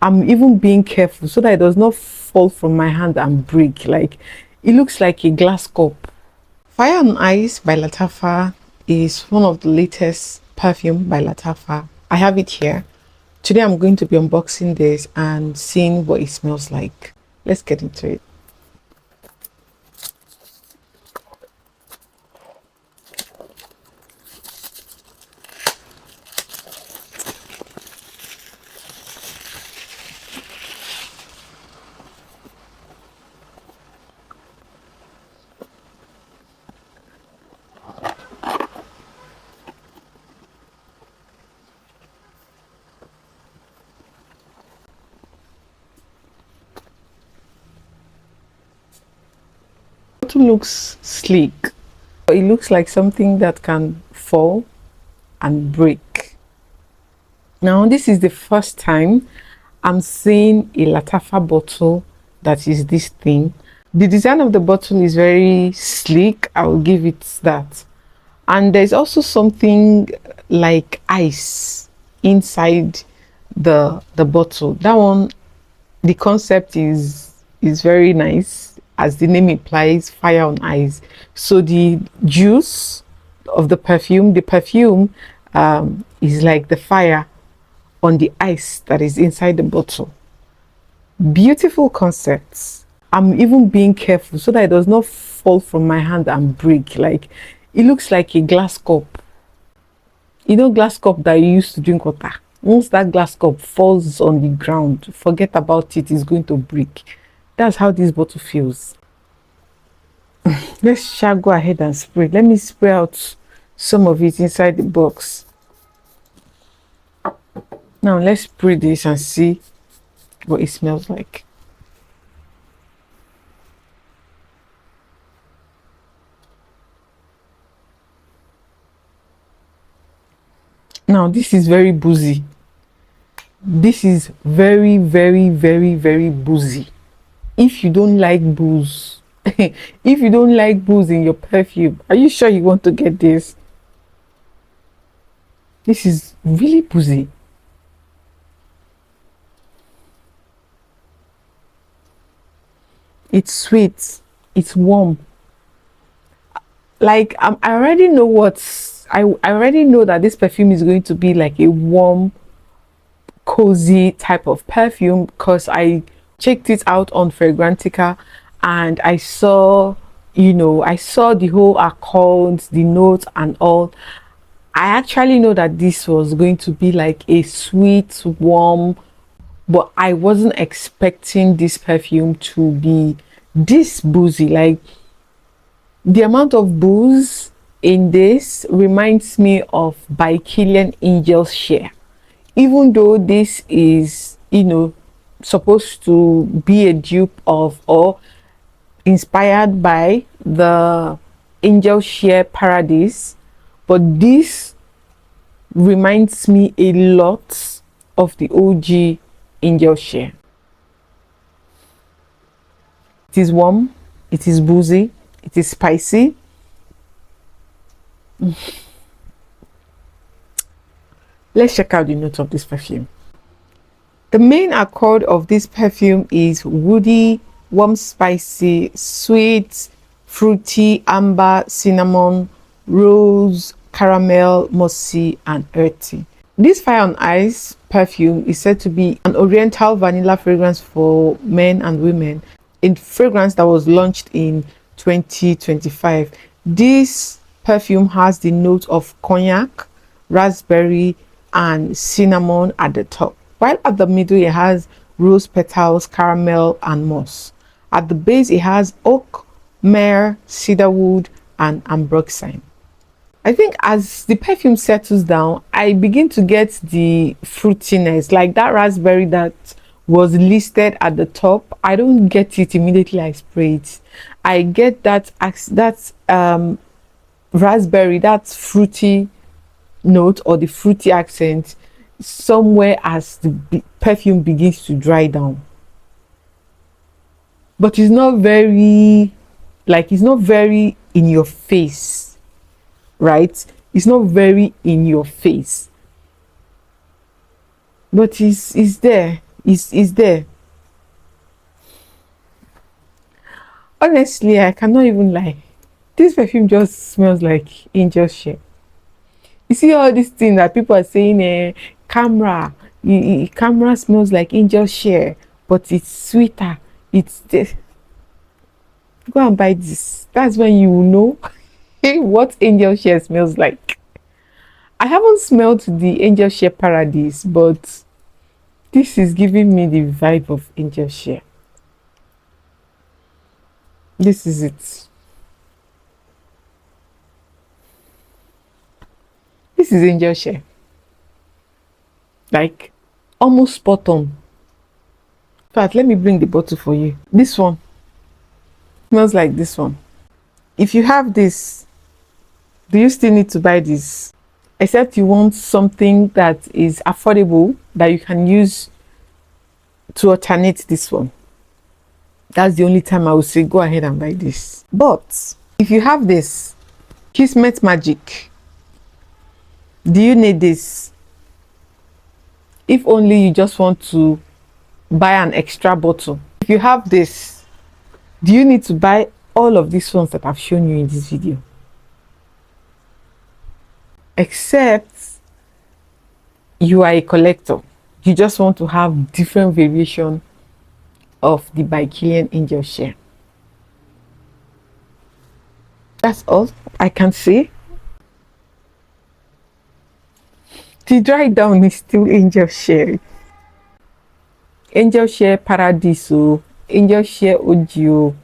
I'm even being careful so that it does not fall from my hand and break. Like, it looks like a glass cup. Fire on Ice by Lattafa is one of the latest perfume by Lattafa. I have it here. Today I'm going to be unboxing this and seeing what it smells like. Let's get into it. The bottle looks sleek. It looks like something that can fall and break. Now, this is the first time I'm seeing a Lattafa bottle that is this thin. The design of the bottle is very sleek, I will give it that. And there's also something like ice inside the bottle. That one, the concept is very nice, as the name implies, fire on ice. So the juice of the perfume is like the fire on the ice that is inside the bottle. Beautiful concepts. I'm even being careful so that it does not fall from my hand and break. Like, it looks like a glass cup. You know, glass cup that you used to drink water. Once that glass cup falls on the ground, forget about it, it's going to break. That's how this bottle feels. Let's go ahead and spray. Let me spray out some of it inside the box. Now let's spray this and see what it smells like. Now this is very boozy. This is very boozy. If you don't like booze, if you don't like booze in your perfume, are you sure you want to get this? This is really boozy. It's sweet, it's warm. Like, I already know I already know that this perfume is going to be like a warm, cozy type of perfume, because I checked it out on Fragrantica and I saw, I saw the whole accounts, the notes and all. I actually know that this was going to be like a sweet, warm, but I wasn't expecting this perfume to be this boozy. Like, the amount of booze in this reminds me of by Kilian Angel's Share. Even though this is, supposed to be a dupe of or inspired by the Angel Share Paradise, but this reminds me a lot of the OG Angel Share. It is warm, it is boozy, it is spicy. Let's check out the notes of this perfume. The main accord of this perfume is woody, warm, spicy, sweet, fruity, amber, cinnamon, rose, caramel, mossy, and earthy. This Fire on Ice perfume is said to be an oriental vanilla fragrance for men and women, a fragrance that was launched in 2025. This perfume has the note of cognac, raspberry, and cinnamon at the top, while at the middle it has rose petals, caramel, and moss. At the base it has oak, myrrh, cedarwood, and ambroxine. I think as the perfume settles down, I begin to get the fruitiness, like that raspberry that was listed at the top. I don't get it immediately I spray it. I get that raspberry, that fruity note or the fruity accent somewhere as the perfume begins to dry down. But it's not very, it's not very in your face, right? It's not very in your face, but it's there. is there. Honestly, I cannot even lie. This perfume just smells like angel share. You see all these things that people are saying, camera, camera smells like angel share, but it's sweeter. It's this. Go and buy this. That's when you will know what angel share smells like. I haven't smelled the angel share paradise, but this is giving me the vibe of angel share. This is it. This is angel share. Like almost spot on. In fact, let me bring the bottle for you. This one smells like this one. If you have this, do you still need to buy this? Except you want something that is affordable that you can use to alternate this one. That's the only time I would say go ahead and buy this. But if you have this Kismet Magic, do you need this? If only you just want to buy an extra bottle. If you have this, do you need to buy all of these ones that I've shown you in this video? Except you are a collector. You just want to have different variation of the by Kilian Angel share. That's all I can say. The dry down is still angel share. Angel share Paradiso, angel share Audio.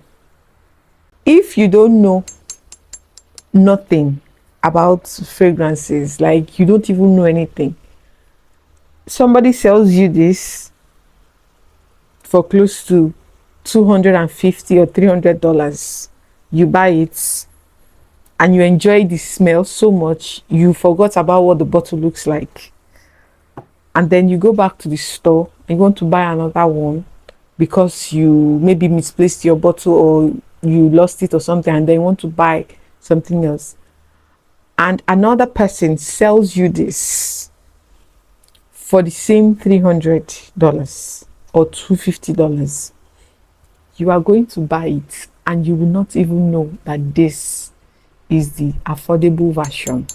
If you don't know nothing about fragrances, like you don't even know anything, somebody sells you this for close to $250 or $300, you buy it and you enjoy the smell so much you forgot about what the bottle looks like, and then you go back to the store and you want to buy another one because you maybe misplaced your bottle or you lost it or something, and then you want to buy something else, and another person sells you this for the same $300 or $250, you are going to buy it and you will not even know that this is the affordable version.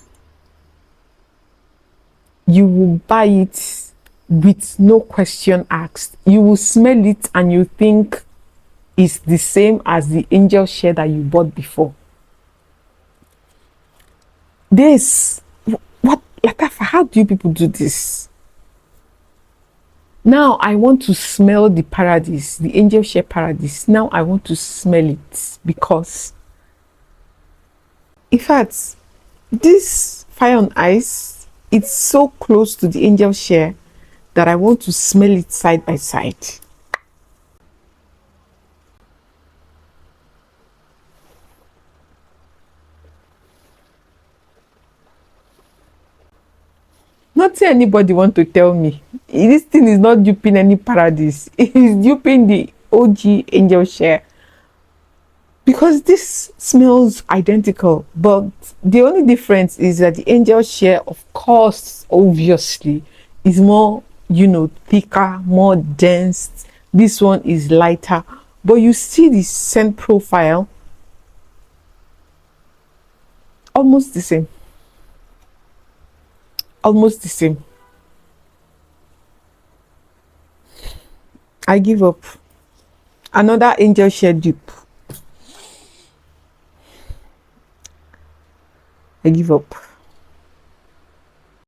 You will buy it with no question asked. You will smell it and you think it's the same as the angel share that you bought before. This, what, Lattafa, how do you people do this? Now I want to smell the paradise, the angel share paradise. Now I want to smell it because, in fact, this fire on ice, it's so close to the angel share that I want to smell it side by side. Not anybody want to tell me this thing is not duping any paradise. It is duping the OG angel share, because this smells identical, but the only difference is that the angel share, of course, obviously, is more, you know, thicker, more dense. This one is lighter, but you see the scent profile almost the same. Almost the same. I give up. Another angel share dupe. I give up.